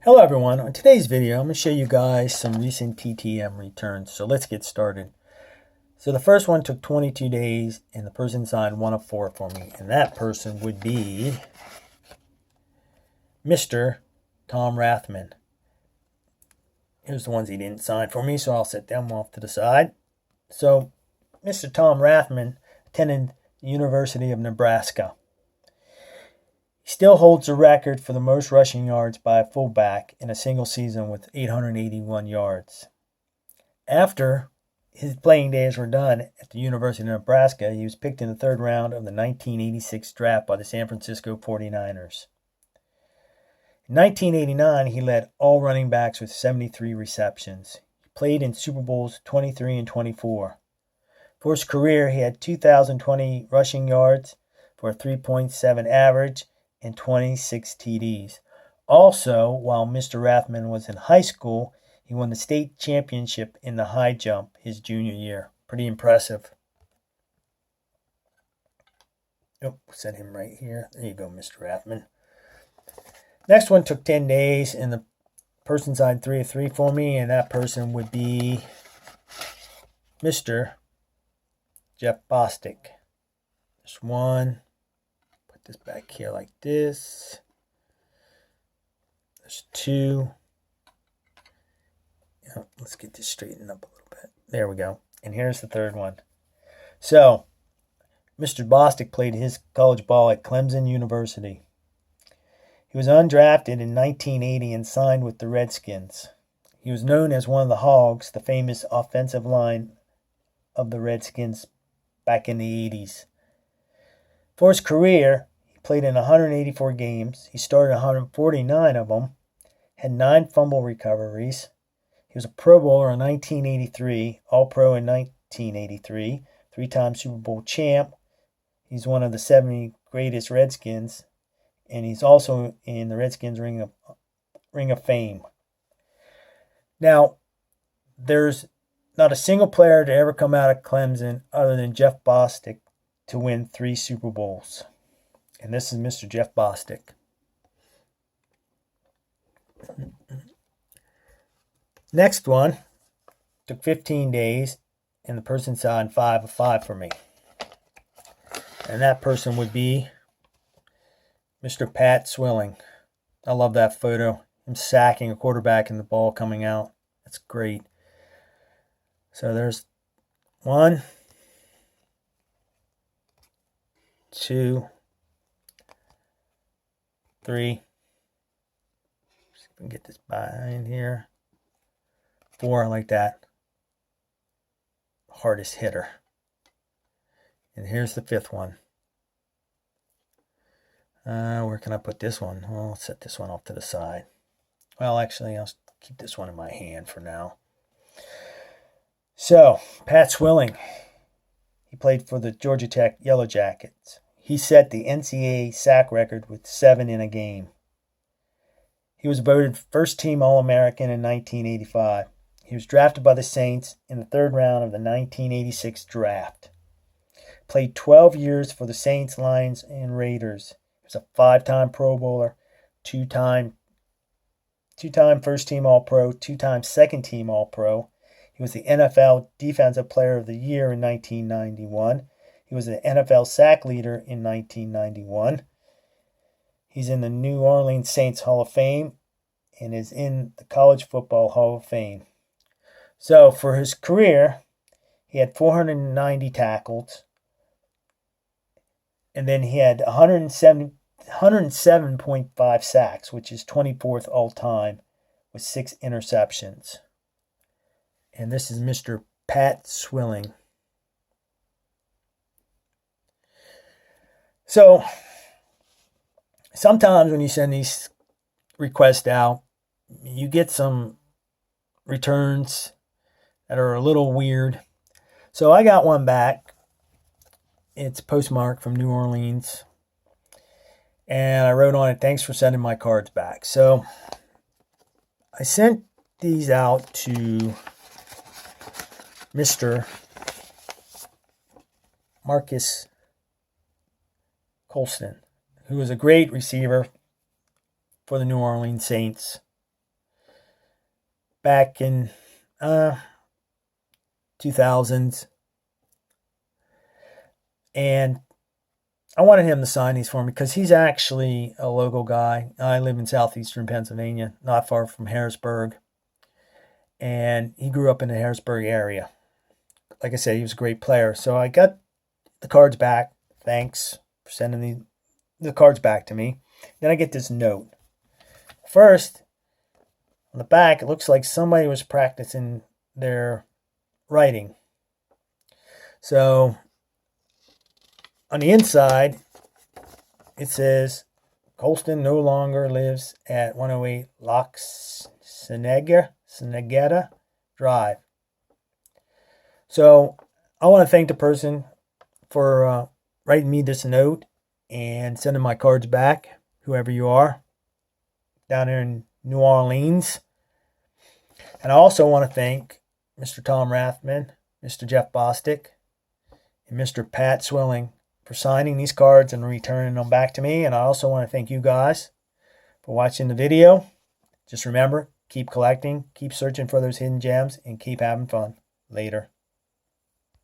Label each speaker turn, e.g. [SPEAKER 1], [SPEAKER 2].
[SPEAKER 1] Hello everyone, on today's video I'm going to show you guys some recent T.T.M returns. So let's get started. So the first one took 22 days and the person signed 1 of 4 for me. And that person would be Mr. Tom Rathman. Here's the ones he didn't sign for me, so I'll set them off to the side. So Mr. Tom Rathman attended the University of Nebraska. He still holds the record for the most rushing yards by a fullback in a single season with 881 yards. After his playing days were done at the University of Nebraska, he was picked in the third round of the 1986 draft by the San Francisco 49ers. In 1989, he led all running backs with 73 receptions. He played in Super Bowls 23 and 24. For his career, he had 2,020 rushing yards for a 3.7 average and 26 TDs. Also, while Mr. Rathman was in high school, he won the state championship in the high jump his junior year. Pretty impressive. Oh, set him right here. There you go, Mr. Rathman. Next one took 10 days, and the person signed 3 of 3 for me, and that person would be Mr. Jeff Bostic. Just one. Put this back here like this. There's 2. Let's get this straightened up a little bit. There we go. And here's the third one. So, Mr. Bostic played his college ball at Clemson University. He was undrafted in 1980 and signed with the Redskins. He was known as one of the Hogs, the famous offensive line of the Redskins back in the 80s. For his career, he played in 184 games. He started 149 of them, had 9 fumble recoveries. He was a Pro Bowler in 1983, All-Pro in 1983, 3-time Super Bowl champ. He's one of the 70 greatest Redskins, and he's also in the Redskins Ring of Fame. Now, there's not a single player to ever come out of Clemson other than Jeff Bostic to win 3 Super Bowls. And this is Mr. Jeff Bostic. Next one took 15 days, and the person signed 5 of 5 for me. And that person would be Mr. Pat Swilling. I love that photo. Him sacking a quarterback and the ball coming out. That's great. So there's 1, 2, 3. See if we can get this behind here. 4, like that. Hardest hitter. And here's the 5th one. Where can I put this one? Well, I'll set this one off to the side. Well, actually, I'll keep this one in my hand for now. So, Pat Swilling. He played for the Georgia Tech Yellow Jackets. He set the NCAA sack record with 7 in a game. He was voted first-team All-American in 1985. He was drafted by the Saints in the 3rd round of the 1986 draft. Played 12 years for the Saints, Lions, and Raiders. He was a 5-time Pro Bowler, 2-time first-team All-Pro, 2-time second-team All-Pro. He was the NFL Defensive Player of the Year in 1991. He was the NFL sack leader in 1991. He's in the New Orleans Saints Hall of Fame and is in the College Football Hall of Fame. So for his career, he had 490 tackles, and then he had 107.5 sacks, which is 24th all-time, with 6 interceptions. And this is Mr. Pat Swilling. So sometimes when you send these requests out, you get some returns that are a little weird. So I got one back. It's postmarked from New Orleans. And I wrote on it, "Thanks for sending my cards back." So I sent these out to Mr. Marcus Colston, who was a great receiver for the New Orleans Saints back in 2000s. And I wanted him to sign these for me because he's actually a local guy. I live in southeastern Pennsylvania, not far from Harrisburg. And he grew up in the Harrisburg area. Like I said, he was a great player. So I got the cards back. Thanks for sending the cards back to me. Then I get this note. First, on the back, it looks like somebody was practicing their writing. So on the inside, it says, Colston no longer lives at 108 Loch Senegetta Drive. So I want to thank the person for writing me this note and sending my cards back, whoever you are, down there in New Orleans. And I also want to thank Mr. Tom Rathman, Mr. Jeff Bostic, and Mr. Pat Swilling for signing these cards and returning them back to me. And I also want to thank you guys for watching the video. Just remember, keep collecting, keep searching for those hidden gems, and keep having fun. Later.